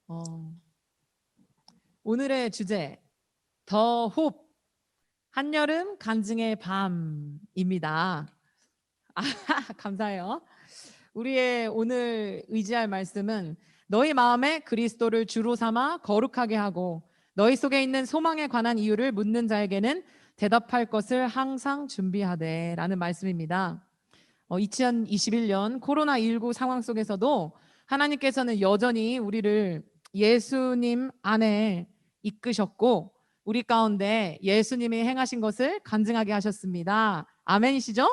어, 오늘의 주제 더 홉 한여름 간증의 밤입니다. 감사해요. 우리의 오늘 의지할 말씀은 너희 마음에 그리스도를 주로 삼아 거룩하게 하고 너희 속에 있는 소망에 관한 이유를 묻는 자에게는 대답할 것을 항상 준비하되 라는 말씀입니다. 2021년 코로나19 상황 속에서도 하나님께서는 여전히 우리를 예수님 안에 이끄셨고 우리 가운데 예수님이 행하신 것을 간증하게 하셨습니다. 아멘이시죠?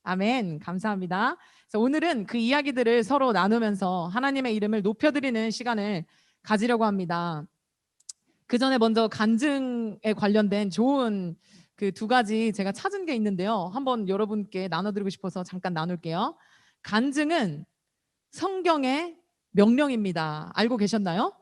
아멘. 감사합니다. 그래서 오늘은 그 이야기들을 서로 나누면서 하나님의 이름을 높여드리는 시간을 가지려고 합니다. 그 전에 먼저 간증에 관련된 좋은 그 두 가지 제가 찾은 게 있는데요. 한번 여러분께 나눠드리고 싶어서 잠깐 나눌게요. 간증은 성경의 명령입니다. 알고 계셨나요?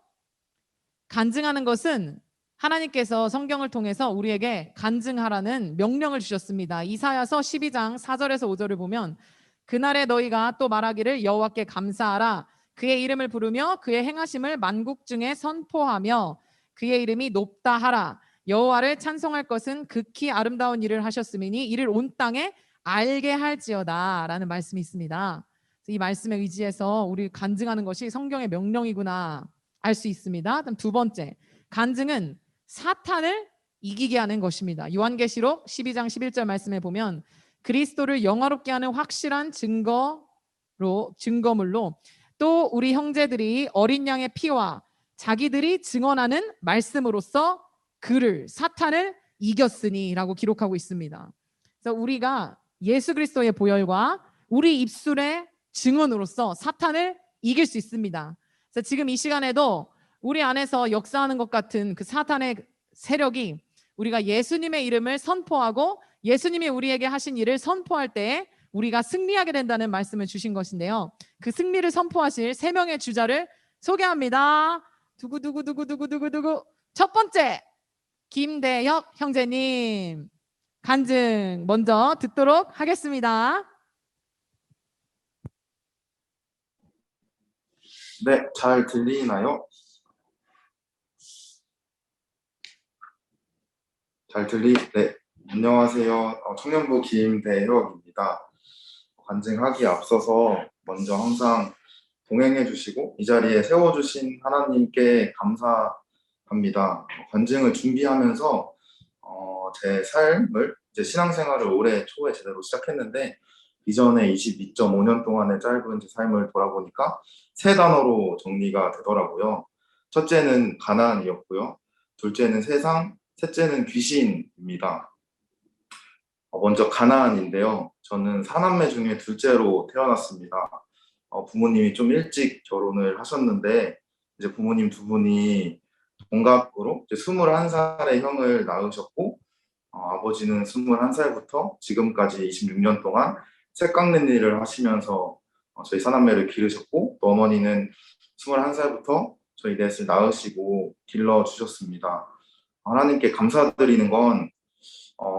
간증하는 것은 하나님께서 성경을 통해서 우리에게 간증하라는 명령을 주셨습니다. 이사야서 12장 4절에서 5절을 보면 그날에 너희가 또 말하기를 여호와께 감사하라 그의 이름을 부르며 그의 행하심을 만국 중에 선포하며 그의 이름이 높다 하라 여호와를 찬송할 것은 극히 아름다운 일을 하셨음이니 이를 온 땅에 알게 할지어다 라는 말씀이 있습니다. 이 말씀에 의지해서 우리 간증하는 것이 성경의 명령이구나 알 수 있습니다. 그럼 두 번째, 간증은 사탄을 이기게 하는 것입니다. 요한계시록 12장 11절 말씀에 보면 그리스도를 영화롭게 하는 확실한 증거물로 또 우리 형제들이 어린 양의 피와 자기들이 증언하는 말씀으로써 그를 사탄을 이겼으니라고 기록하고 있습니다. 그래서 우리가 예수 그리스도의 보혈과 우리 입술의 증언으로써 사탄을 이길 수 있습니다. 그래서 지금 이 시간에도 우리 안에서 역사하는 것 같은 그 사탄의 세력이 우리가 예수님의 이름을 선포하고 예수님이 우리에게 하신 일을 선포할 때에 우리가 승리하게 된다는 말씀을 주신 것인데요. 그 승리를 선포하실 세 명의 주자를 소개합니다. 두구두구두구두구두구두구. 첫 번째, 김대혁 형제님 간증 먼저 듣도록 하겠습니다. 네, 잘 들리나요? 네, 안녕하세요. 청년부 김대혁입니다. 간증하기에 앞서서 먼저 항상 동행해 주시고 이 자리에 세워주신 하나님께 감사합니다. 간증을 준비하면서 제 삶을, 이제 신앙생활을 올해 초에 제대로 시작했는데 이전에 22.5년 동안의 짧은 제 삶을 돌아보니까 세 단어로 정리가 되더라고요. 첫째는 가난이었고요. 둘째는 세상, 셋째는 귀신입니다. 먼저 가난인데요. 저는 사남매 중에 둘째로 태어났습니다. 부모님이 좀 일찍 결혼을 하셨는데 이제 부모님 두 분이 동갑으로 이제 21살의 형을 낳으셨고 아버지는 21살부터 지금까지 26년 동안 색 깎는 일을 하시면서 저희 사남매를 기르셨고 또 어머니는 21살부터 저희 넷을 낳으시고 길러주셨습니다. 하나님께 감사드리는 건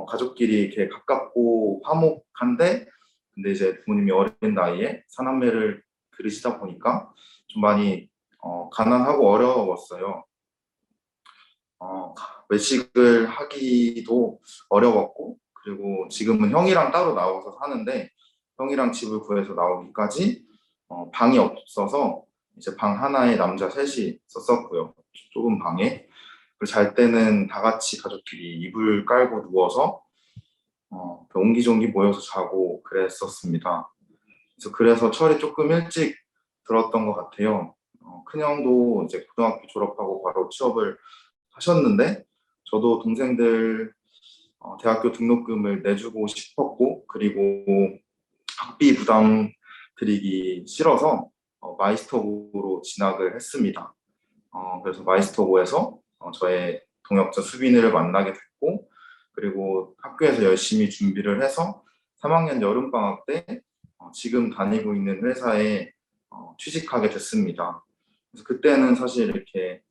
가족끼리 이렇게 가깝고 화목한데 근데 이제 부모님이 어린 나이에 사남매를 기르시다 보니까 좀 많이 가난하고 어려웠어요. 외식을 하기도 어려웠고 그리고 지금은 형이랑 따로 나와서 사는데 형이랑 집을 구해서 나오기까지 방이 없어서 이제 방 하나에 남자 셋이 썼었고요. 좁은 방에. 그리고 잘 때는 다 같이 가족끼리 이불 깔고 누워서 옹기종기 모여서 자고 그랬었습니다. 그래서 철이 조금 일찍 들었던 것 같아요. 큰형도 이제 고등학교 졸업하고 바로 취업을 하셨는데 저도 동생들 대학교 등록금을 내주고 싶었고 그리고 학비 부담 드리기 싫어서 마이스터고로 진학을 했습니다. 그래서 마이스터고에서 저의 동역자 수빈이를 만나게 됐고 그리고 학교에서 열심히 준비를 해서 3학년 여름방학 때 지금 다니고 있는 회사에 취직하게 됐습니다. 그래서 그때는 사실 이렇게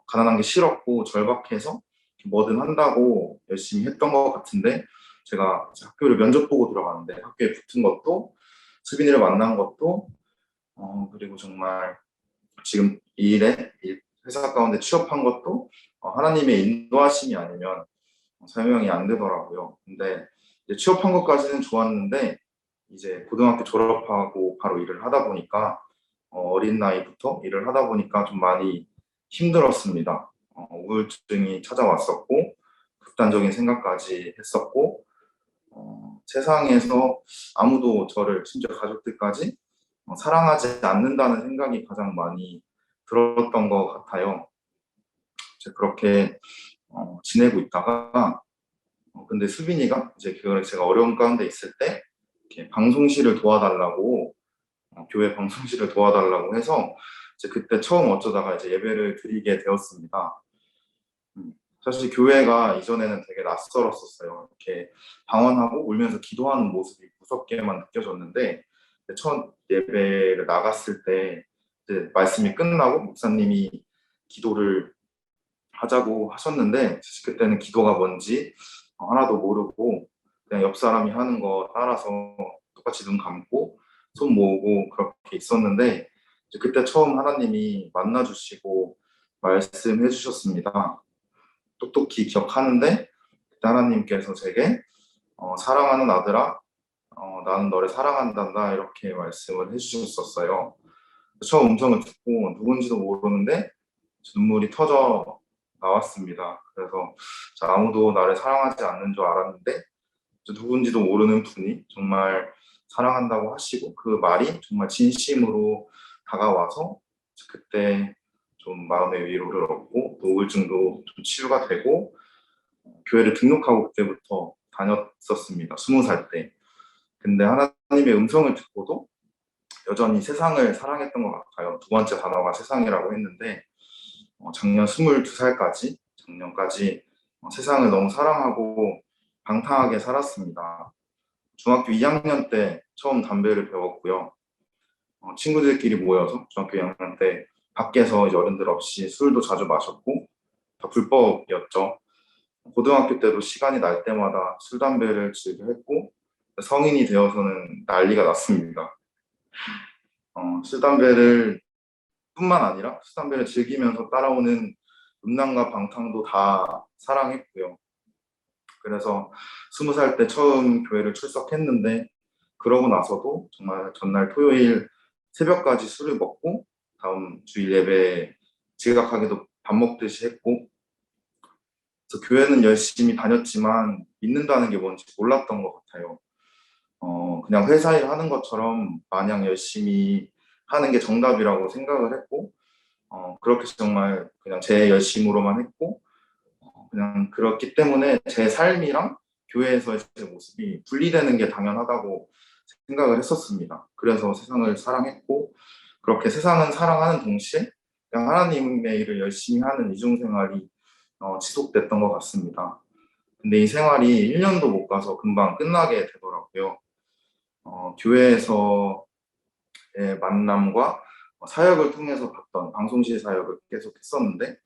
가난한 게 싫었고 절박해서 뭐든 한다고 열심히 했던 것 같은데 제가 학교를 면접 보고 들어가는데 학교에 붙은 것도 수빈이를 만난 것도 그리고 정말 지금 이 회사 가운데 취업한 것도 하나님의 인도하심이 아니면 설명이 안 되더라고요. 근데 이제 취업한 것까지는 좋았는데 이제 고등학교 졸업하고 바로 일을 하다 보니까 어린 나이부터 일을 하다 보니까 좀 많이 힘들었습니다. 우울증이 찾아왔었고 극단적인 생각까지 했었고 세상에서 아무도 저를 심지어 가족들까지 사랑하지 않는다는 생각이 가장 많이 들었던 것 같아요. 이제 그렇게 지내고 있다가 근데 수빈이가 이제 그걸 제가 어려운 가운데 있을 때 이렇게 방송실을 도와달라고 교회 방송실을 도와달라고 해서 이제 그때 처음 어쩌다가 이제 예배를 드리게 되었습니다. 사실 교회가 이전에는 되게 낯설었었어요. 이렇게 방언하고 울면서 기도하는 모습이 무섭게만 느껴졌는데 첫 예배를 나갔을 때 이제 말씀이 끝나고 목사님이 기도를 하자고 하셨는데 사실 그때는 기도가 뭔지 하나도 모르고 그냥 옆 사람이 하는 거 따라서 똑같이 눈 감고 손 모으고 그렇게 있었는데 이제 그때 처음 하나님이 만나주시고 말씀해 주셨습니다. 똑똑히 기억하는데 그때 하나님께서 제게 사랑하는 아들아 나는 너를 사랑한단다 이렇게 말씀을 해주셨었어요. 처음 음성을 듣고 누군지도 모르는데 눈물이 터져 나왔습니다. 그래서 아무도 나를 사랑하지 않는 줄 알았는데 누군지도 모르는 분이 정말 사랑한다고 하시고 그 말이 정말 진심으로 다가와서 그때 좀 마음의 위로를 얻고 또 우울증도 좀 치유가 되고 교회를 등록하고 그때부터 다녔었습니다. 20살 때. 근데 하나님의 음성을 듣고도 여전히 세상을 사랑했던 것 같아요. 두 번째 단어가 세상이라고 했는데 작년 22살까지 작년까지 세상을 너무 사랑하고 방탕하게 살았습니다. 중학교 2학년 때 처음 담배를 배웠고요. 친구들끼리 모여서 중학교 2학년 때 밖에서 이제 어른들 없이 술도 자주 마셨고 다 불법이었죠. 고등학교 때도 시간이 날 때마다 술, 담배를 즐겨 했고 성인이 되어서는 난리가 났습니다. 술, 담배를 뿐만 아니라 술, 담배를 즐기면서 따라오는 음란과 방탕도 다 사랑했고요. 그래서 20살 때 처음 교회를 출석했는데 그러고 나서도 정말 전날 토요일 새벽까지 술을 먹고 다음 주일 예배에 지각하게도 밥 먹듯이 했고 그래서 교회는 열심히 다녔지만 믿는다는 게 뭔지 몰랐던 것 같아요. 그냥 회사 일 하는 것처럼 마냥 열심히 하는 게 정답이라고 생각을 했고 그렇게 정말 그냥 제 열심으로만 했고 그냥 그렇기 때문에 제 삶이랑 교회에서의 제 모습이 분리되는 게 당연하다고 생각을 했었습니다. 그래서 세상을 사랑했고 그렇게 세상은 사랑하는 동시에 그냥 하나님의 일을 열심히 하는 이중생활이 지속됐던 것 같습니다. 근데 이 생활이 1년도 못 가서 금방 끝나게 되더라고요. 교회에서의 만남과 사역을 통해서 봤던 방송실 사역을 계속 했었는데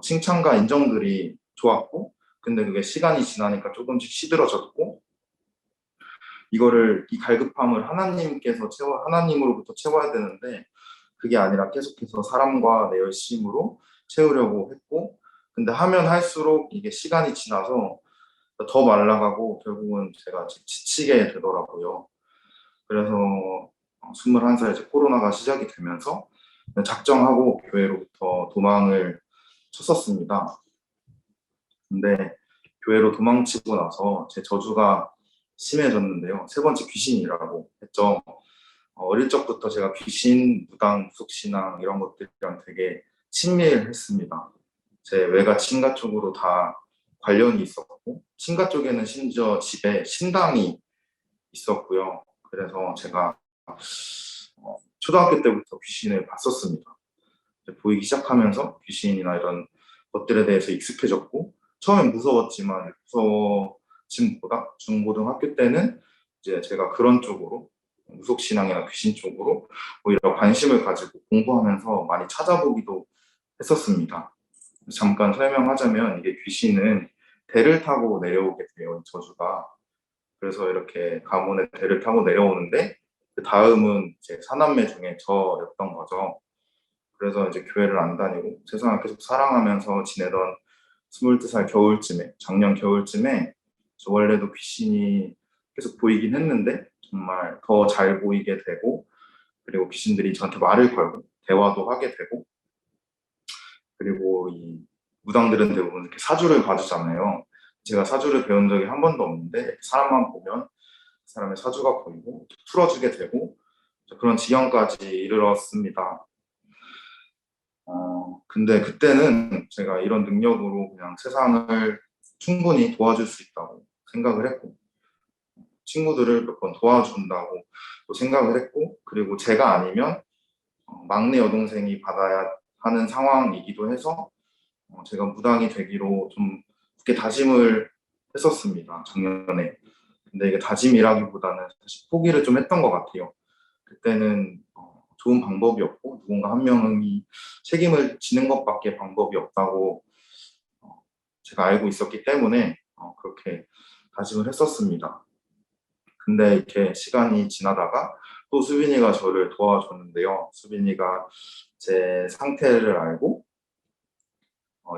칭찬과 인정들이 좋았고 근데 그게 시간이 지나니까 조금씩 시들어졌고 이거를 이 갈급함을 하나님으로부터 채워야 되는데 그게 아니라 계속해서 사람과 내 열심으로 채우려고 했고 근데 하면 할수록 이게 시간이 지나서 더 말라가고 결국은 제가 지치게 되더라고요. 그래서 21살 이제 코로나가 시작이 되면서 작정하고 교회로부터 도망을 쳤었습니다. 근데 교회로 도망치고 나서 제 저주가 심해졌는데요. 세 번째 귀신이라고 했죠. 어릴 적부터 제가 귀신, 무당, 무속신앙 이런 것들이랑 되게 친밀했습니다. 제 외가 친가 쪽으로 다 관련이 있었고 친가 쪽에는 심지어 집에 신당이 있었고요. 그래서 제가 초등학교 때부터 귀신을 봤었습니다. 보이기 시작하면서 귀신이나 이런 것들에 대해서 익숙해졌고 처음엔 무서웠지만 무서워짐보다 중고등학교 때는 이제 제가 그런 쪽으로 무속신앙이나 귀신 쪽으로 오히려 관심을 가지고 공부하면서 많이 찾아보기도 했었습니다. 잠깐 설명하자면 이게 귀신은 대를 타고 내려오게 돼요, 이 저주가. 그래서 이렇게 가문의 대를 타고 내려오는데 그 다음은 이제 사남매 중에 저였던 거죠. 그래서 이제 교회를 안 다니고 세상을 계속 사랑하면서 지내던 22살 겨울쯤에, 작년 겨울쯤에 저 원래도 귀신이 계속 보이긴 했는데 정말 더 잘 보이게 되고, 그리고 귀신들이 저한테 말을 걸고 대화도 하게 되고, 그리고 이 무당들은 대부분 이렇게 사주를 봐주잖아요. 제가 사주를 배운 적이 한 번도 없는데 사람만 보면 그 사람의 사주가 보이고 풀어주게 되고 그런 지경까지 이르렀습니다. 근데 그때는 제가 이런 능력으로 그냥 세상을 충분히 도와줄 수 있다고 생각을 했고, 친구들을 몇 번 도와준다고 또 생각을 했고, 그리고 제가 아니면 막내 여동생이 받아야 하는 상황이기도 해서 제가 무당이 되기로 좀 굳게 다짐을 했었습니다, 작년에. 근데 이게 다짐이라기보다는 사실 포기를 좀 했던 것 같아요. 그때는 좋은 방법이었고 누군가 한 명이 책임을 지는 것밖에 방법이 없다고 제가 알고 있었기 때문에 그렇게 다짐을 했었습니다. 근데 이렇게 시간이 지나다가 또 수빈이가 저를 도와줬는데요. 수빈이가 제 상태를 알고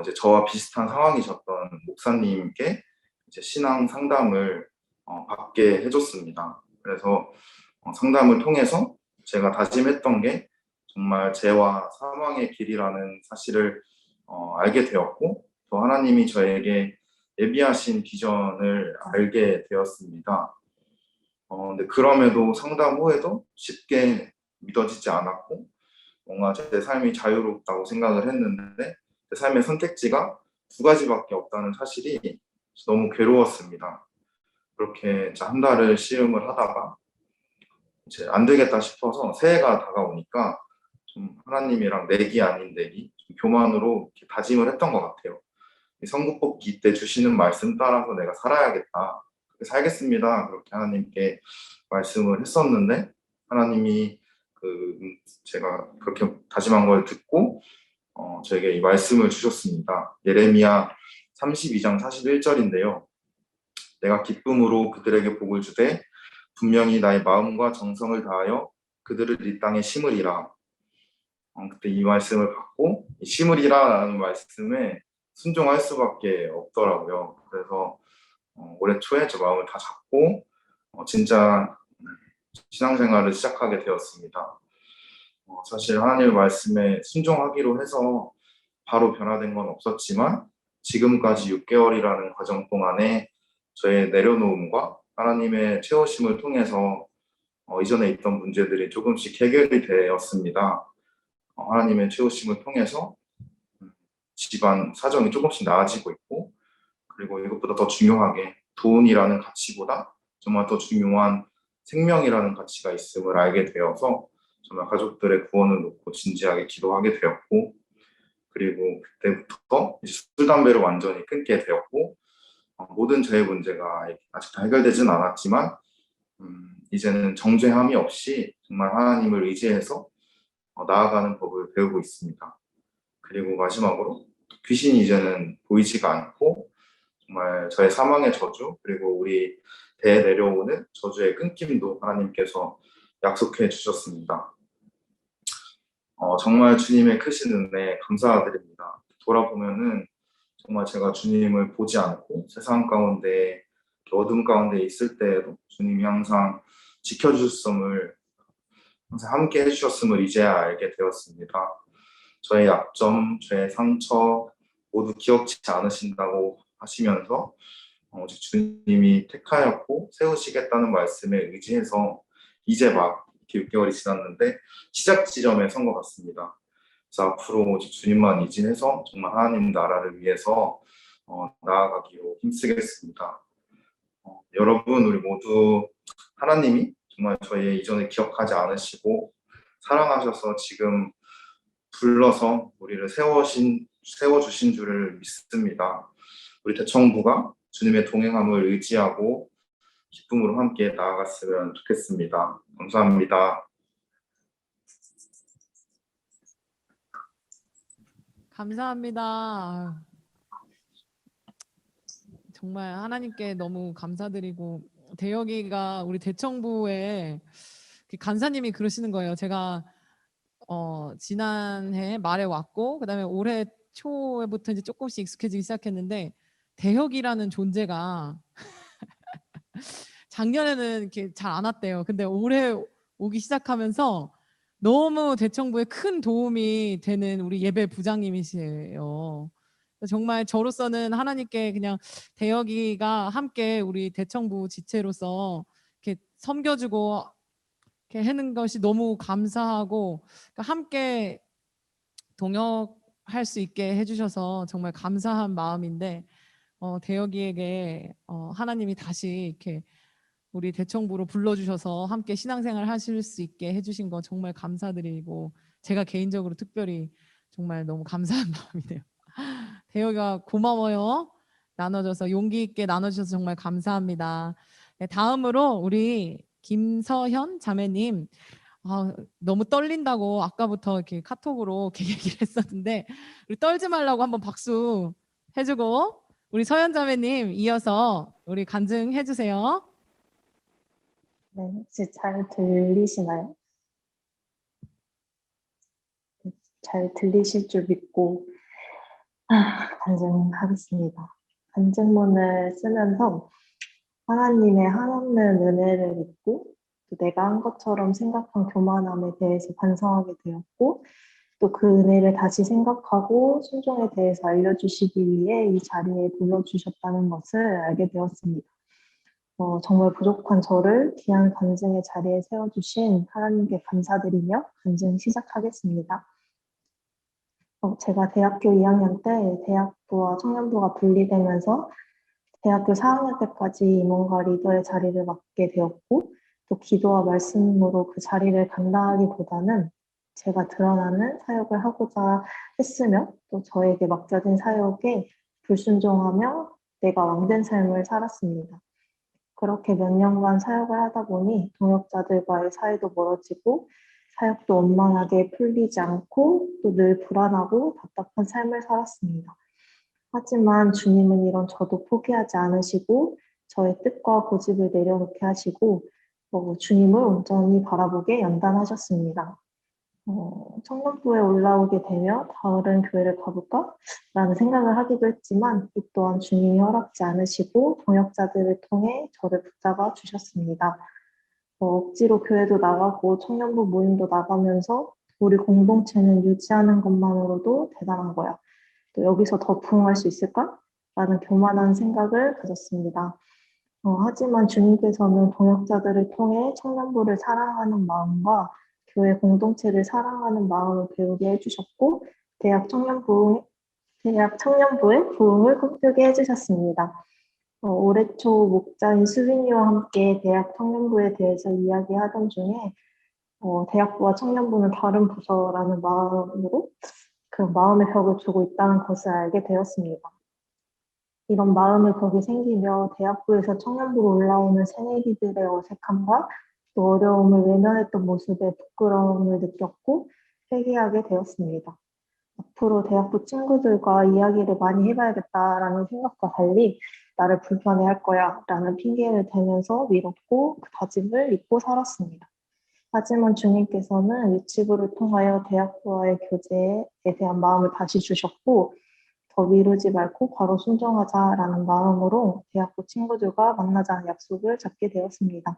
이제 저와 비슷한 상황이셨던 목사님께 이제 신앙 상담을 받게 해줬습니다. 그래서 상담을 통해서 제가 다짐했던 게 정말 죄와 사망의 길이라는 사실을 알게 되었고, 또 하나님이 저에게 예비하신 비전을 알게 되었습니다. 근데 그럼에도 상담 후에도 쉽게 믿어지지 않았고, 뭔가 제 삶이 자유롭다고 생각을 했는데 제 삶의 선택지가 두 가지밖에 없다는 사실이 너무 괴로웠습니다. 그렇게 이제 한 달을 씨름을 하다가 이제 안 되겠다 싶어서 새해가 다가오니까 좀 하나님이랑 내기 아닌 내기, 좀 교만으로 이렇게 다짐을 했던 것 같아요. 이 선구 뽑기 때 주시는 말씀 따라서 내가 살아야겠다. 그렇게 살겠습니다. 그렇게 하나님께 말씀을 했었는데 하나님이 제가 그렇게 다짐한 걸 듣고 저에게 이 말씀을 주셨습니다. 예레미야 32장 41절인데요. 내가 기쁨으로 그들에게 복을 주되 분명히 나의 마음과 정성을 다하여 그들을 이 땅에 심으리라. 그때 이 말씀을 받고 이 심으리라라는 말씀에 순종할 수밖에 없더라고요. 그래서 올해 초에 저 마음을 다 잡고 진짜 신앙생활을 시작하게 되었습니다. 사실 하나님의 말씀에 순종하기로 해서 바로 변화된 건 없었지만 지금까지 6개월이라는 과정 동안에 저의 내려놓음과 하나님의 채우심을 통해서 이전에 있던 문제들이 조금씩 해결이 되었습니다. 하나님의 채우심을 통해서 집안 사정이 조금씩 나아지고 있고, 그리고 이것보다 더 중요하게 돈이라는 가치보다 정말 더 중요한 생명이라는 가치가 있음을 알게 되어서 정말 가족들의 구원을 놓고 진지하게 기도하게 되었고, 그리고 그때부터 술, 담배를 완전히 끊게 되었고, 모든 저의 문제가 아직 다 해결되진 않았지만 이제는 정죄함이 없이 정말 하나님을 의지해서 나아가는 법을 배우고 있습니다. 그리고 마지막으로 귀신이 이제는 보이지가 않고 정말 저의 사망의 저주, 그리고 우리 대에 내려오는 저주의 끊김도 하나님께서 약속해 주셨습니다. 정말 주님의 크신 은혜에 감사드립니다. 돌아보면은 정말 제가 주님을 보지 않고 세상 가운데 어둠 가운데 있을 때에도 주님이 항상 지켜주셨음을, 항상 함께 해주셨음을 이제야 알게 되었습니다. 저의 약점, 저의 상처 모두 기억지 않으신다고 하시면서 오직 주님이 택하였고 세우시겠다는 말씀에 의지해서 이제 막 이렇게 6개월이 지났는데 시작 지점에 선 것 같습니다. 그래서 앞으로 오직 주님만 의지해서 정말 하나님 나라를 위해서 나아가기로 힘쓰겠습니다. 여러분, 우리 모두 하나님이 정말 저희의 이전을 기억하지 않으시고 사랑하셔서 지금 불러서 우리를 세워주신 줄을 믿습니다. 우리 대청부가 주님의 동행함을 의지하고 기쁨으로 함께 나아갔으면 좋겠습니다. 감사합니다. 감사합니다. 정말 하나님께 너무 감사드리고, 대혁이가 우리 대청부에 간사님이 그러시는 거예요. 제가 지난해 말에 왔고 그다음에 올해 초에부터 이제 조금씩 익숙해지기 시작했는데 대혁이라는 존재가 작년에는 이렇게 잘 안 왔대요. 근데 올해 오기 시작하면서 너무 대청부에 큰 도움이 되는 우리 예배 부장님이시에요. 정말 저로서는 하나님께 그냥 대혁이가 함께 우리 대청부 지체로서 이렇게 섬겨주고 이렇게 하는 것이 너무 감사하고 그러니까 함께 동역할 수 있게 해주셔서 정말 감사한 마음인데 대혁이에게 하나님이 다시 이렇게 우리 대청부로 불러주셔서 함께 신앙생활 하실 수 있게 해주신 거 정말 감사드리고 제가 개인적으로 특별히 정말 너무 감사한 마음이네요. 대혁이가 고마워요. 나눠줘서 용기 있게 나눠주셔서 정말 감사합니다. 네, 다음으로 우리 김서현 자매님 너무 떨린다고 아까부터 이렇게 카톡으로 이렇게 얘기를 했었는데 우리 떨지 말라고 한번 박수 해주고 우리 서현 자매님 이어서 우리 간증해 주세요. 네, 혹시 잘 들리시나요? 잘 들리실 줄 믿고 간증하겠습니다. 간증문을 쓰면서 하나님의 한없는 은혜를 믿고 또 내가 한 것처럼 생각한 교만함에 대해서 반성하게 되었고 또 그 은혜를 다시 생각하고 순종에 대해서 알려주시기 위해 이 자리에 불러주셨다는 것을 알게 되었습니다. 정말 부족한 저를 귀한 간증의 자리에 세워주신 하나님께 감사드리며 간증 시작하겠습니다. 제가 대학교 2학년 때 대학부와 청년부가 분리되면서 대학교 4학년 때까지 뭔가 리더의 자리를 맡게 되었고 또 기도와 말씀으로 그 자리를 감당하기보다는 제가 드러나는 사역을 하고자 했으며 또 저에게 맡겨진 사역에 불순종하며 내가 왕된 삶을 살았습니다. 그렇게 몇 년간 사역을 하다 보니 동역자들과의 사이도 멀어지고 사역도 원만하게 풀리지 않고 또 늘 불안하고 답답한 삶을 살았습니다. 하지만 주님은 이런 저도 포기하지 않으시고 저의 뜻과 고집을 내려놓게 하시고 주님을 온전히 바라보게 연단하셨습니다. 청년부에 올라오게 되며 다른 교회를 가볼까? 라는 생각을 하기도 했지만 이 또한 주님이 허락지 않으시고 동역자들을 통해 저를 붙잡아 주셨습니다. 억지로 교회도 나가고 청년부 모임도 나가면서 우리 공동체는 유지하는 것만으로도 대단한 거야. 또 여기서 더 부흥할 수 있을까? 라는 교만한 생각을 가졌습니다. 하지만 주님께서는 동역자들을 통해 청년부를 사랑하는 마음과 교회 공동체를 사랑하는 마음을 배우게 해주셨고 대학 청년부의 부흥을 꿈꾸게 해주셨습니다. 올해 초 목자인 수빈이와 함께 대학 청년부에 대해서 이야기하던 중에 대학부와 청년부는 다른 부서라는 마음으로 그 마음의 벽을 두고 있다는 것을 알게 되었습니다. 이런 마음이 거기 생기며 대학부에서 청년부로 올라오는 새내기들의 어색함과 또 어려움을 외면했던 모습에 부끄러움을 느꼈고 회개하게 되었습니다. 앞으로 대학부 친구들과 이야기를 많이 해봐야겠다라는 생각과 달리 나를 불편해할 거야 라는 핑계를 대면서 미뤘고 그 다짐을 잊고 살았습니다. 하지만 주님께서는 유치부를 통하여 대학부와의 교제에 대한 마음을 다시 주셨고 더 미루지 말고 바로 순종하자라는 마음으로 대학부 친구들과 만나자는 약속을 잡게 되었습니다.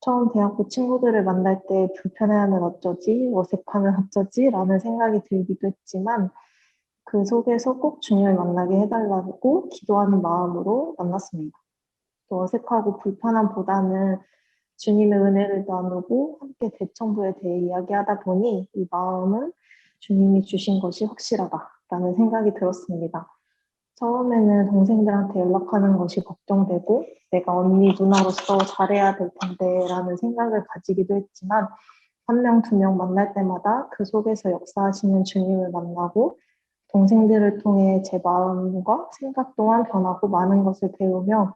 처음 대학부 친구들을 만날 때 불편해하면 어쩌지, 어색하면 어쩌지 라는 생각이 들기도 했지만 그 속에서 꼭 주님을 만나게 해달라고 기도하는 마음으로 만났습니다. 또 어색하고 불편함보다는 주님의 은혜를 나누고 함께 대청부에 대해 이야기하다 보니 이 마음은 주님이 주신 것이 확실하다라는 생각이 들었습니다. 처음에는 동생들한테 연락하는 것이 걱정되고 내가 언니 누나로서 잘해야 될 텐데 라는 생각을 가지기도 했지만 한 명, 두 명 만날 때마다 그 속에서 역사하시는 주님을 만나고 동생들을 통해 제 마음과 생각 또한 변하고 많은 것을 배우며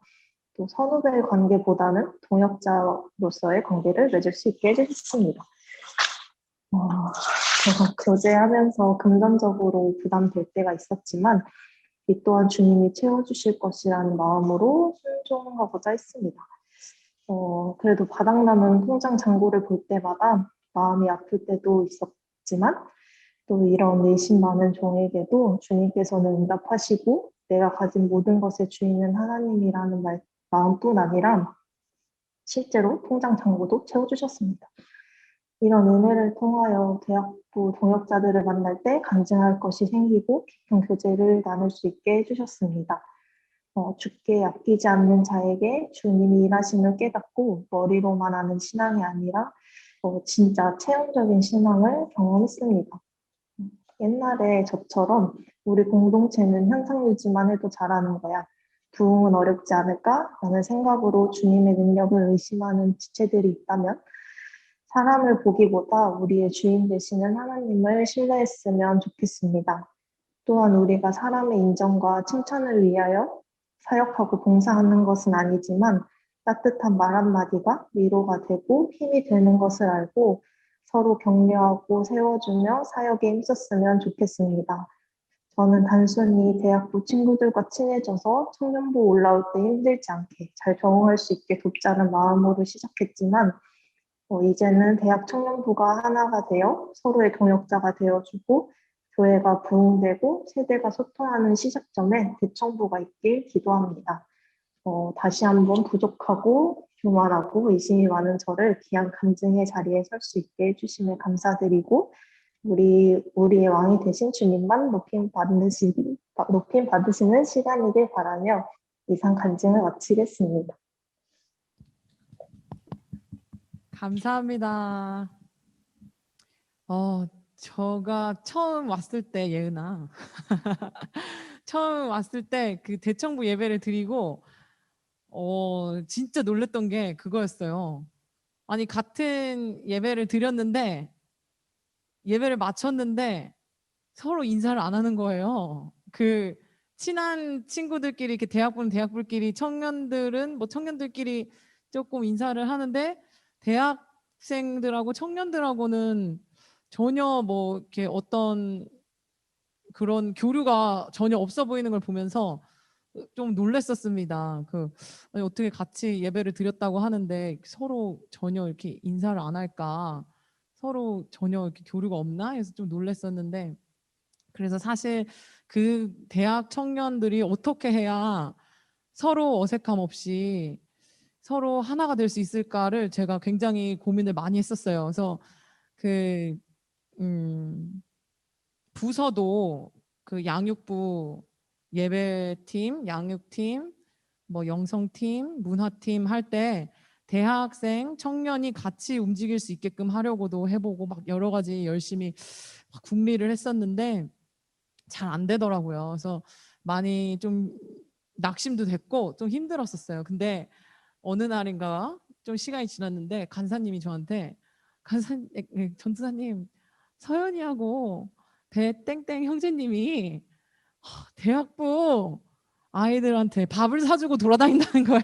또 선후배 관계보다는 동역자로서의 관계를 맺을 수 있게 해주셨습니다. 제가 교제하면서 금전적으로 부담될 때가 있었지만 이 또한 주님이 채워주실 것이라는 마음으로 순종하고자 했습니다. 그래도 바닥나는 통장 잔고를 볼 때마다 마음이 아플 때도 있지만 또 이런 의심 많은 종에게도 주님께서는 응답하시고 내가 가진 모든 것의 주인은 하나님이라는 마음뿐 아니라 실제로 통장 잔고도 채워주셨습니다. 이런 은혜를 통하여 대학부 동역자들을 만날 때 간증할 것이 생기고 깊은 교제를 나눌 수 있게 해주셨습니다. 죽게 아끼지 않는 자에게 주님이 일하심을 깨닫고 머리로만 아는 신앙이 아니라 진짜 체험적인 신앙을 경험했습니다. 옛날에 저처럼 우리 공동체는 현상 유지만 해도 잘하는 거야. 부흥은 어렵지 않을까? 라는 생각으로 주님의 능력을 의심하는 지체들이 있다면 사람을 보기보다 우리의 주인 되시는 하나님을 신뢰했으면 좋겠습니다. 또한 우리가 사람의 인정과 칭찬을 위하여 사역하고 봉사하는 것은 아니지만 따뜻한 말 한마디가 위로가 되고 힘이 되는 것을 알고 서로 격려하고 세워주며 사역에 힘썼으면 좋겠습니다. 저는 단순히 대학부 친구들과 친해져서 청년부 올라올 때 힘들지 않게 잘 적응할 수 있게 돕자는 마음으로 시작했지만 이제는 대학 청년부가 하나가 되어 서로의 동역자가 되어주고 교회가 부흥되고 세대가 소통하는 시작점에 대청부가 있길 기도합니다. 다시 한번 부족하고 교만하고 의심이 많은 저를 귀한 간증의 자리에 설 수 있게 해주심에 감사드리고 우리의 왕이 되신 주님만 높임 받으시는 시간이길 바라며 이상 간증을 마치겠습니다. 감사합니다. 제가 처음 왔을 때 예은아 처음 왔을 때 그 대청부 예배를 드리고 진짜 놀랬던 게 그거였어요. 아니 같은 예배를 드렸는데 예배를 마쳤는데 서로 인사를 안 하는 거예요. 그 친한 친구들끼리 이렇게 대학부는 대학부끼리 청년들은 뭐 청년들끼리 조금 인사를 하는데 대학생들하고 청년들하고는 전혀 뭐 이렇게 어떤 그런 교류가 전혀 없어 보이는 걸 보면서 좀 놀랬었습니다. 아니, 어떻게 같이 예배를 드렸다고 하는데 서로 전혀 이렇게 인사를 안 할까? 서로 전혀 이렇게 교류가 없나? 해서 좀 놀랬었는데 그래서 사실 그 대학 청년들이 어떻게 해야 서로 어색함 없이 서로 하나가 될 수 있을까를 제가 굉장히 고민을 많이 했었어요. 그래서 그 부서도 그 양육부 예배팀, 양육팀, 뭐 영성팀, 문화팀 할 때 대학생, 청년이 같이 움직일 수 있게끔 하려고도 해보고 막 여러 가지 열심히 막 궁리를 했었는데 잘 안 되더라고요. 그래서 많이 좀 낙심도 됐고 좀 힘들었었어요. 근데 어느 날인가 좀 시간이 지났는데 간사님이 저한테 전도사님 서연이하고 배땡땡 형제님이 대학부 아이들한테 밥을 사주고 돌아다닌다는 거예요.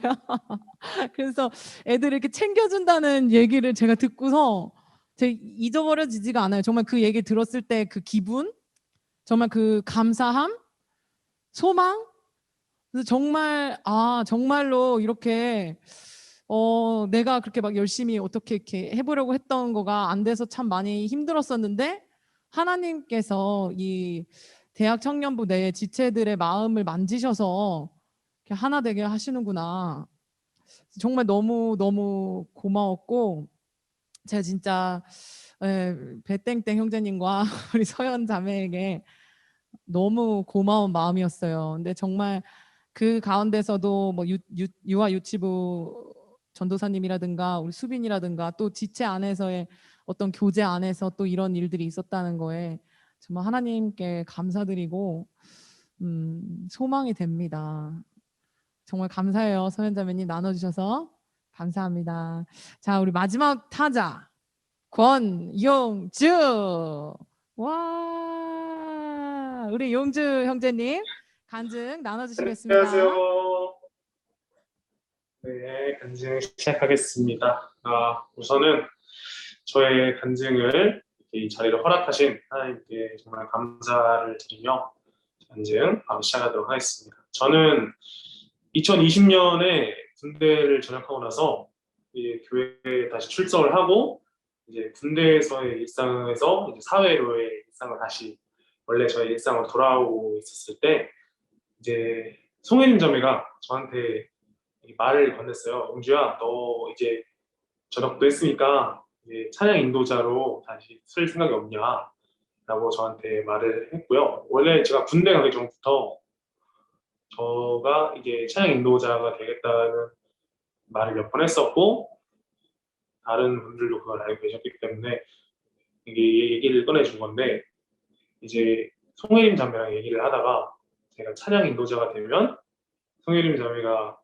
그래서 애들 이렇게 챙겨준다는 얘기를 제가 듣고서 잊어버려지지가 않아요. 정말 그 얘기 들었을 때 그 기분, 정말 그 감사함, 소망, 그래서 정말 정말로 이렇게 내가 그렇게 막 열심히 어떻게 이렇게 해보려고 했던 거가 안 돼서 참 많이 힘들었었는데 하나님께서 이 대학 청년부 내 지체들의 마음을 만지셔서 이렇게 하나 되게 하시는구나. 정말 너무 너무 고마웠고 제가 진짜 배땡땡 형제님과 우리 서연 자매에게 너무 고마운 마음이었어요. 근데 정말 그 가운데서도 뭐 유아 유치부 전도사님이라든가 우리 수빈이라든가 또 지체 안에서의 어떤 교제 안에서 또 이런 일들이 있었다는 거에 정말 하나님께 감사드리고 소망이 됩니다. 정말 감사해요. 서현자매님 나눠주셔서 감사합니다. 자, 우리 마지막 타자 권용주. 와, 우리 용주 형제님 간증 나눠주시겠습니다. 안녕하세요. 네, 간증 시작하겠습니다. 우선은 저의 간증을 이 자리를 허락하신 하나님께 정말 감사를 드리며 간증 바로 시작하도록 하겠습니다. 저는 2020년에 군대를 전역하고 나서 교회에 다시 출석을 하고 이제 군대에서의 일상에서 이제 사회로의 일상을 다시 원래 저의 일상으로 돌아오고 있었을 때 이제 송혜림 자매가 저한테 이 말을 건넸어요. 영주야, 너 이제 전역도 했으니까 이제 찬양 인도자로 다시 쓸 생각이 없냐? 라고 저한테 말을 했고요. 원래 제가 군대 가기 전부터 저가 이제 찬양 인도자가 되겠다는 말을 몇 번 했었고 다른 분들도 그걸 알고 계셨기 때문에 이게 얘기를 꺼내준 건데 이제 송혜림 자매랑 얘기를 하다가 제가 찬양 인도자가 되면 송혜림 자매가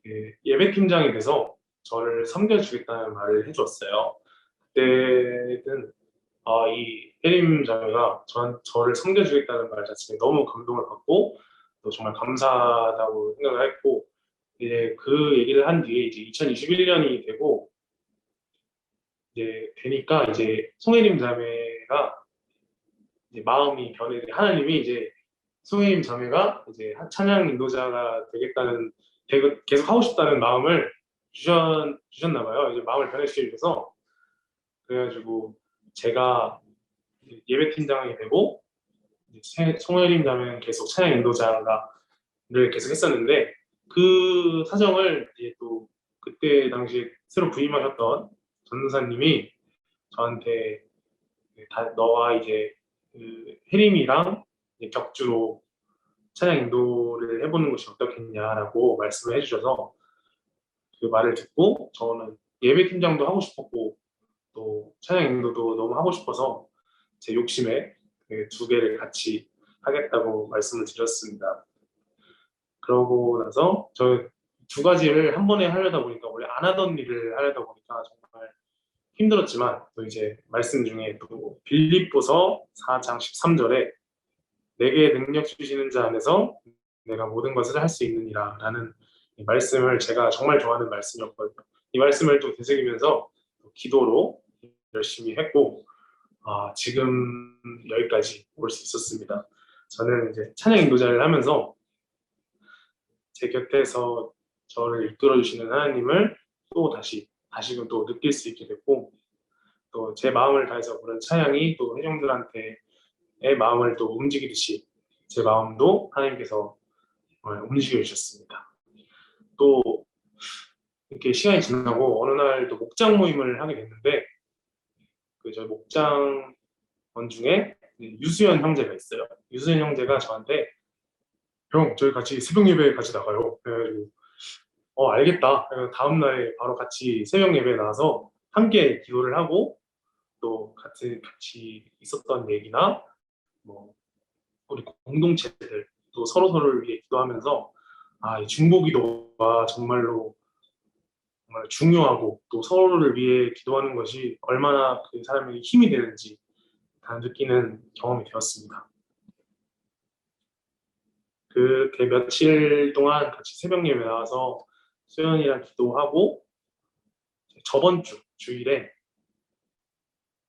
그 예배팀장이 돼서 저를 섬겨주겠다는 말을 해줬어요. 그때는 이 혜림 자매가 저를 섬겨주겠다는 말 자체에 너무 감동을 받고 또 정말 감사하다고 생각을 했고 이제 그 얘기를 한 뒤에 이제 2021년이 되고 이제 되니까 이제 송혜림 자매가 이제 마음이 변해 하나님이 이제 송혜림 자매가 이제 찬양 인도자가 되겠다는 계속 하고 싶다는 마음을 주셨나 봐요. 이제 마음을 변해시키기 위해서 그래가지고 제가 예배팀장이 되고 송혜림 자매는 계속 찬양 인도자를 계속 했었는데 그 사정을 이제 또 그때 당시에 새로 부임하셨던 전도사님이 저한테 너와 이제 그 혜림이랑 이제 격주로 찬양 인도를 해보는 것이 어떻겠냐라고 말씀을 해주셔서 그 말을 듣고 저는 예배 팀장도 하고 싶었고 또 찬양 인도도 너무 하고 싶어서 제 욕심에 그 두 개를 같이 하겠다고 말씀을 드렸습니다. 그러고 나서 저 두 가지를 한 번에 하려다 보니까 원래 안 하던 일을 하려다 보니까 정말 힘들었지만 또 이제 말씀 중에 또 빌립보서 4장 13절에 내게 능력 주시는 자 안에서 내가 모든 것을 할 수 있느니라 라는 이 말씀을 제가 정말 좋아하는 말씀이었거든요. 이 말씀을 또 되새기면서 기도로 열심히 했고 지금 여기까지 올 수 있었습니다. 저는 이제 찬양 인도자를 하면서 제 곁에서 저를 이끌어 주시는 하나님을 또 다시금 또 느낄 수 있게 됐고 또 제 마음을 다해서 부른 찬양이 또 회중들한테의 마음을 또 움직이듯이 제 마음도 하나님께서 움직여 주셨습니다. 또 이렇게 시간이 지나고 어느 날 또 목장 모임을 하게 됐는데 저희 목장원 중에 유수연 형제가 있어요. 유수연 형제가 저한테 형 저희 같이 새벽 예배 같이 나가요. 그래가지고 알겠다. 다음 날에 바로 같이 새벽 예배에 나와서 함께 기도를 하고 또 같이 있었던 얘기나 뭐 우리 공동체들 또 서로를 위해 기도하면서 이 중보기도가 정말 중요하고 또 서로를 위해 기도하는 것이 얼마나 그 사람에게 힘이 되는지 다 느끼는 경험이 되었습니다. 그렇게 며칠 동안 같이 새벽 예배 나와서 수연이랑 기도하고 저번 주일에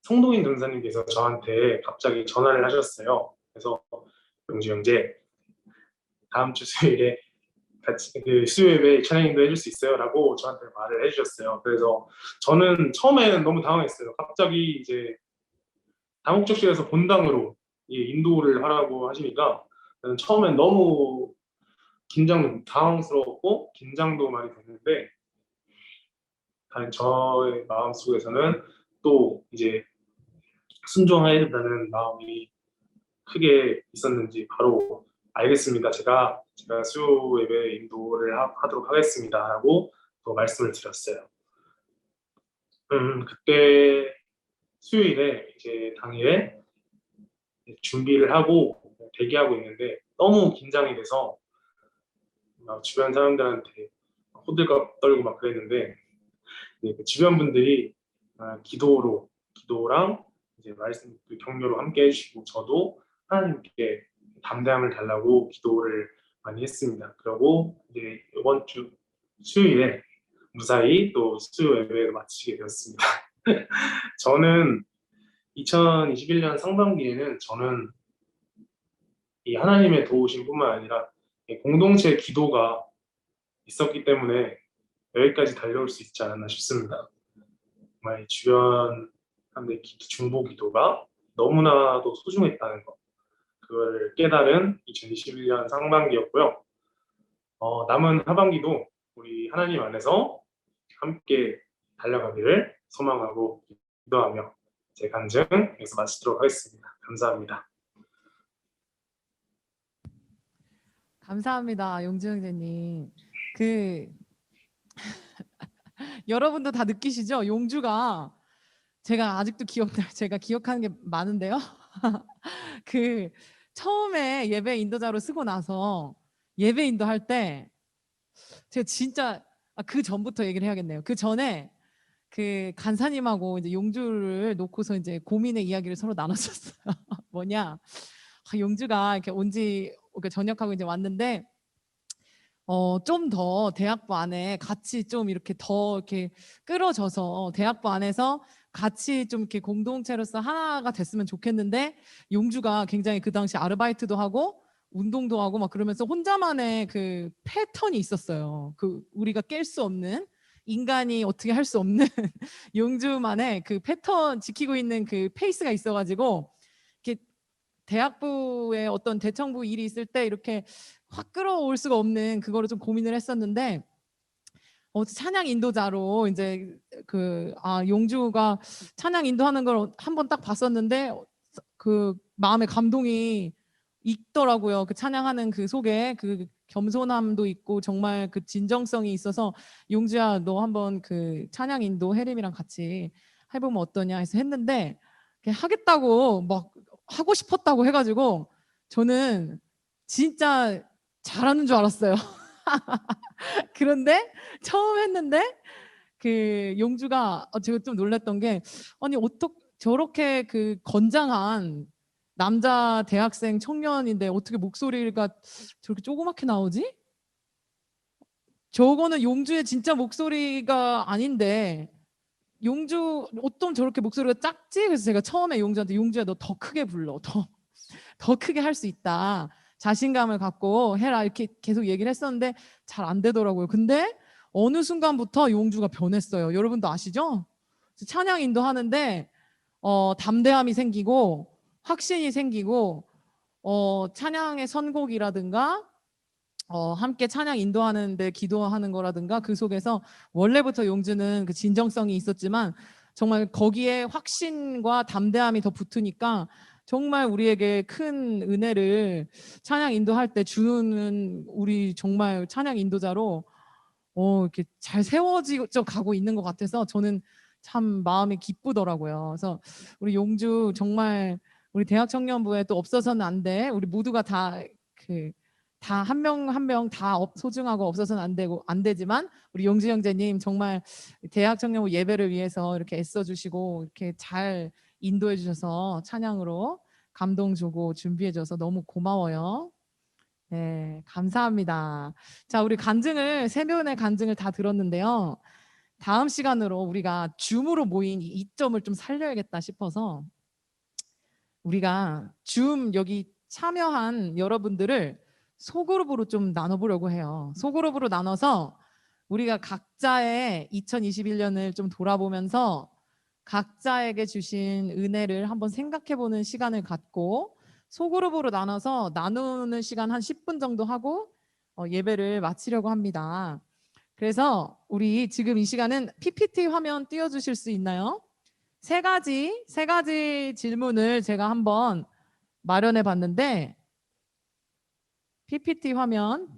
성동인 전사님께서 저한테 갑자기 전화를 하셨어요. 그래서 영주 형제 다음 주 수요일에 같이 그 수요예배 찬양인도 해줄 수 있어요? 라고 저한테 말을 해주셨어요. 그래서 저는 처음에는 너무 당황했어요. 갑자기 이제 다목적실에서 본당으로 인도를 하라고 하시니까 저는 처음엔 너무 당황스러웠고 긴장도 많이 됐는데 저의 마음속에서는 또 이제 순종해야 된다는 마음이 크게 있었는지 바로 알겠습니다. 제가 수요 예배 인도를 하도록 하겠습니다. 라고 또 말씀을 드렸어요. 그때 수요일에 이제 당일에 준비를 하고 대기하고 있는데 너무 긴장이 돼서 주변 사람들한테 호들갑 떨고 막 그랬는데 주변 분들이 기도랑 이제 말씀 격려로 함께 해주시고 저도 하나님께 담대함을 달라고 기도를 많이 했습니다. 그리고 이제 이번 주 수요일에 무사히 또 수요 예배를 마치게 되었습니다. 저는 2021년 상반기에는 저는 이 하나님의 도우심뿐만 아니라 공동체 기도가 있었기 때문에 여기까지 달려올 수 있지 않았나 싶습니다. 정말 주변 사람들의 중보 기도가 너무나도 소중했다는 것, 그걸 깨달은 2021년 상반기였고요. 남은 하반기도 우리 하나님 안에서 함께 달려가기를 소망하고 기도하며 제 간증 여기서 마치도록 하겠습니다. 감사합니다. 감사합니다, 용주 형제님. 그 여러분도 다 느끼시죠? 용주가 제가 아직도 기억나요. 제가 기억하는 게 많은데요. 그 처음에 예배 인도자로 쓰고 나서 예배 인도할 때 제가 진짜 그 전부터 얘기를 해야겠네요. 그 전에 그 간사님하고 이제 용주를 놓고서 이제 고민의 이야기를 서로 나눴었어요. 뭐냐, 용주가 이렇게 온지 전역하고 이제 왔는데 좀 더 대학부 안에 같이 좀 이렇게 더 이렇게 끌어져서 대학부 안에서 같이 좀 이렇게 공동체로서 하나가 됐으면 좋겠는데, 용주가 굉장히 그 당시 아르바이트도 하고 운동도 하고 막 그러면서 혼자만의 그 패턴이 있었어요. 그 우리가 깰 수 없는, 인간이 어떻게 할 수 없는 용주만의 그 패턴 지키고 있는 그 페이스가 있어가지고, 이렇게 대학부에 어떤 대청부 일이 있을 때 이렇게 확 끌어올 수가 없는 그거를 좀 고민을 했었는데, 찬양 인도자로 이제 용주가 찬양 인도하는 걸 한번 딱 봤었는데 그 마음의 감동이 있더라고요. 그 찬양하는 그 속에 그 겸손함도 있고 정말 그 진정성이 있어서, 용주야 너 한번 그 찬양 인도 혜림이랑 같이 해보면 어떠냐 해서 했는데, 하겠다고 막 하고 싶었다고 해가지고 저는 진짜 잘하는 줄 알았어요. 그런데 처음 했는데 그 용주가 제가 좀 놀랐던 게, 아니 어떻게 저렇게 그 건장한 남자 대학생 청년인데 어떻게 목소리가 저렇게 조그맣게 나오지? 저거는 용주의 진짜 목소리가 아닌데 용주 어쩜 저렇게 목소리가 작지? 그래서 제가 처음에 용주한테, 용주야 너 더 크게 불러, 더 크게 할 수 있다, 자신감을 갖고 해라, 이렇게 계속 얘기를 했었는데 잘 안 되더라고요. 근데 어느 순간부터 용주가 변했어요. 여러분도 아시죠? 찬양 인도하는데 담대함이 생기고 확신이 생기고, 찬양의 선곡이라든가 함께 찬양 인도하는데 기도하는 거라든가, 그 속에서 원래부터 용주는 그 진정성이 있었지만 정말 거기에 확신과 담대함이 더 붙으니까 정말 우리에게 큰 은혜를 찬양 인도할 때 주는, 우리 정말 찬양 인도자로 이렇게 잘 세워져 가고 있는 것 같아서 저는 참 마음이 기쁘더라고요. 그래서 우리 용주 정말 우리 대학 청년부에 또 없어서는 안 돼. 우리 모두가 다 한 명 한 명 다 소중하고 없어서는 안 되지만 우리 용주 형제님 정말 대학 청년부 예배를 위해서 이렇게 애써 주시고 이렇게 잘 인도해 주셔서 찬양으로 감동 주고 준비해 줘서 너무 고마워요. 네, 감사합니다. 자, 우리 간증을, 세 면의 간증을 다 들었는데요. 다음 시간으로 우리가 줌으로 모인 이 이점을 좀 살려야겠다 싶어서 우리가 줌 여기 참여한 여러분들을 소그룹으로 좀 나눠보려고 해요. 소그룹으로 나눠서 우리가 각자의 2021년을 좀 돌아보면서 각자에게 주신 은혜를 한번 생각해보는 시간을 갖고 소그룹으로 나눠서 나누는 시간 한 10분 정도 하고 예배를 마치려고 합니다. 그래서 우리 지금 이 시간은 PPT 화면 띄워주실 수 있나요? 세 가지 질문을 제가 한번 마련해 봤는데, PPT 화면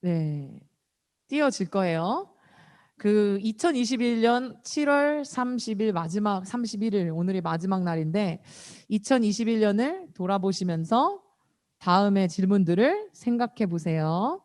네, 띄워질 거예요. 그 2021년 7월 30일 마지막 31일, 오늘이 마지막 날인데 2021년을 돌아보시면서 다음의 질문들을 생각해 보세요.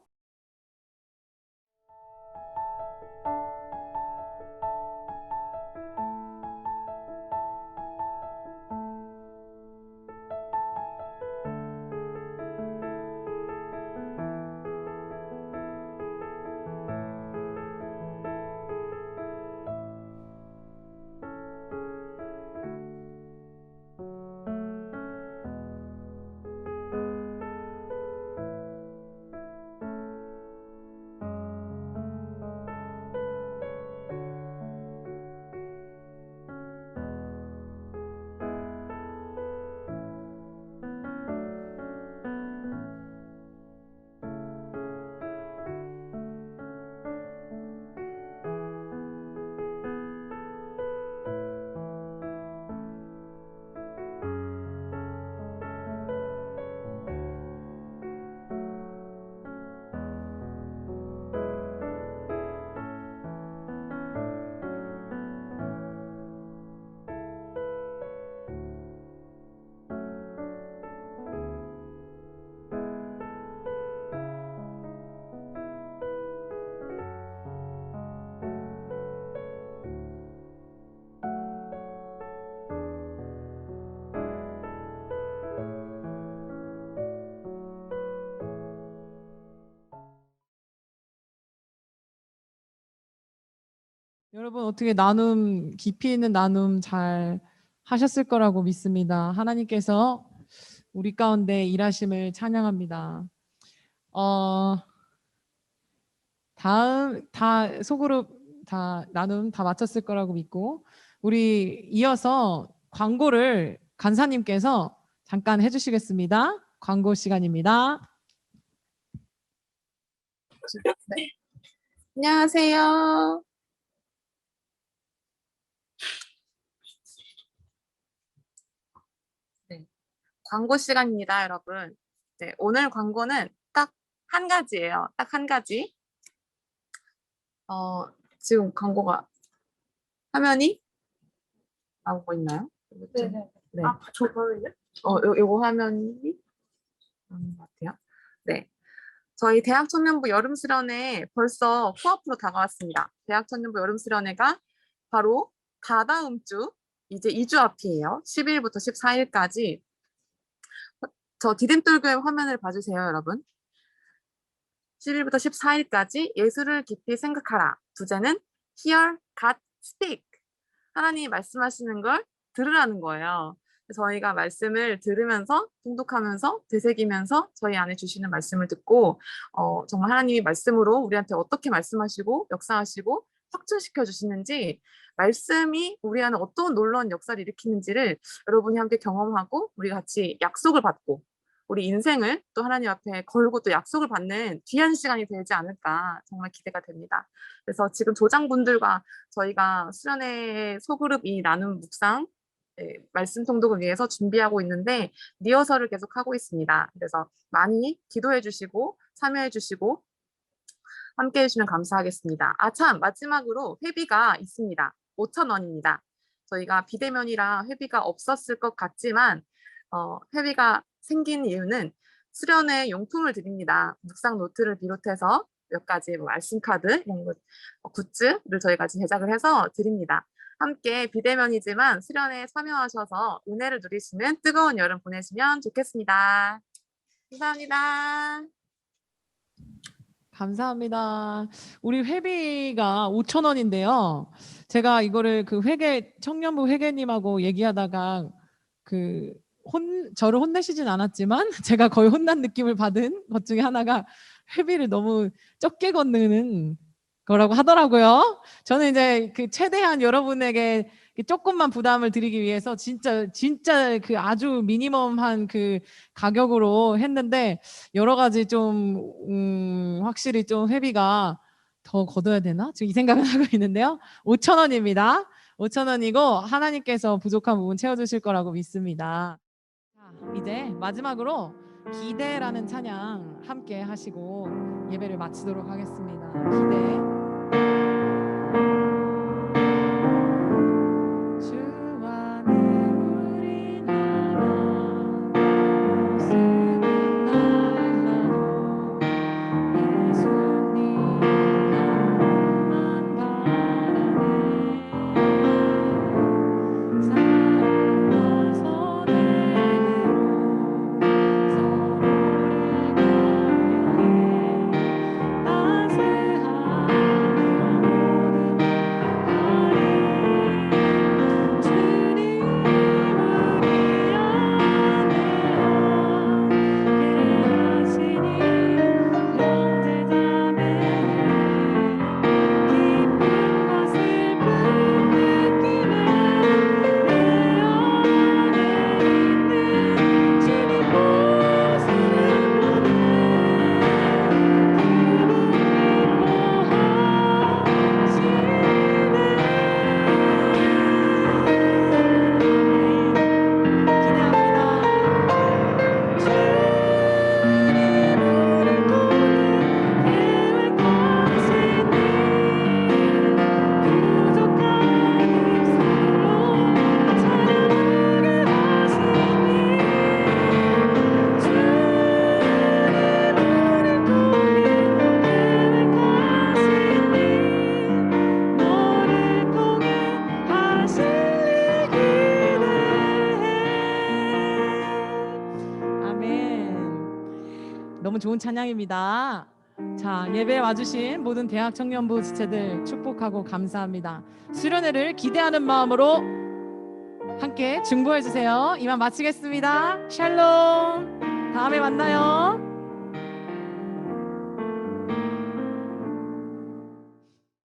여러분 어떻게 나눔 깊이 있는 나눔 잘 하셨을 거라고 믿습니다. 하나님께서 우리 가운데 일하심을 찬양합니다. 다음 다 소그룹 다 나눔 다 마쳤을 거라고 믿고 우리 이어서 광고를 간사님께서 잠깐 해주시겠습니다. 광고 시간입니다. 네. 안녕하세요. 네. 광고 시간입니다, 여러분. 네, 오늘 광고는 딱 한 가지예요. 딱 한 가지. 지금 광고가 화면이 나오고 있나요? 네네. 네. 아, 저 화면이요? 요거 화면이 나오는 것 같아요. 네. 저희 대학 청년부 여름 수련회 벌써 코앞으로 다가왔습니다. 대학 청년부 여름 수련회가 바로 다다음 주 이제 2주 앞이에요. 10일부터 14일까지 저 디딤돌교회 화면을 봐주세요, 여러분. 10일부터 14일까지 예수를 깊이 생각하라. 주제는 Hear God Speak. 하나님이 말씀하시는 걸 들으라는 거예요. 저희가 말씀을 들으면서 통독하면서 되새기면서 저희 안에 주시는 말씀을 듣고 정말 하나님이 말씀으로 우리한테 어떻게 말씀하시고 역사하시고 확증시켜 주시는지 말씀이 우리 안에 어떤 놀라운 역사를 일으키는지를 여러분이 함께 경험하고 우리 같이 약속을 받고 우리 인생을 또 하나님 앞에 걸고 또 약속을 받는 귀한 시간이 되지 않을까 정말 기대가 됩니다. 그래서 지금 조장분들과 저희가 수련회 소그룹 이 나눔 묵상 말씀 통독을 위해서 준비하고 있는데 리허설을 계속 하고 있습니다. 그래서 많이 기도해 주시고 참여해 주시고 함께 해주시면 감사하겠습니다. 참 마지막으로 회비가 있습니다. 5,000원입니다. 저희가 비대면이라 회비가 없었을 것 같지만 회비가 생긴 이유는 수련회 용품을 드립니다. 묵상 노트를 비롯해서 몇 가지 말씀 카드, 이런 것, 굿즈를 저희가 제작을 해서 드립니다. 함께 비대면이지만 수련회에 참여하셔서 은혜를 누리시는 뜨거운 여름 보내시면 좋겠습니다. 감사합니다. 감사합니다. 우리 회비가 5,000원인데요. 제가 이거를 그 청년부 회계님하고 얘기하다가 저를 혼내시진 않았지만 제가 거의 혼난 느낌을 받은 것 중에 하나가 회비를 너무 적게 걷는 거라고 하더라고요. 저는 이제 최대한 여러분에게 조금만 부담을 드리기 위해서 진짜 그 아주 미니멈한 가격으로 했는데 여러 가지 좀 확실히 좀 회비가 더 걷어야 되나? 지금 이 생각을 하고 있는데요. 5,000원입니다. 5,000원이고 하나님께서 부족한 부분 채워주실 거라고 믿습니다. 자, 이제 마지막으로 기대라는 찬양 함께 하시고 예배를 마치도록 하겠습니다. 기대. 너무 좋은 찬양입니다. 자, 예배에 와주신 모든 대학 청년부 지체들 축복하고 감사합니다. 수련회를 기대하는 마음으로 함께 증거해 주세요. 이만 마치겠습니다. 샬롬. 다음에 만나요.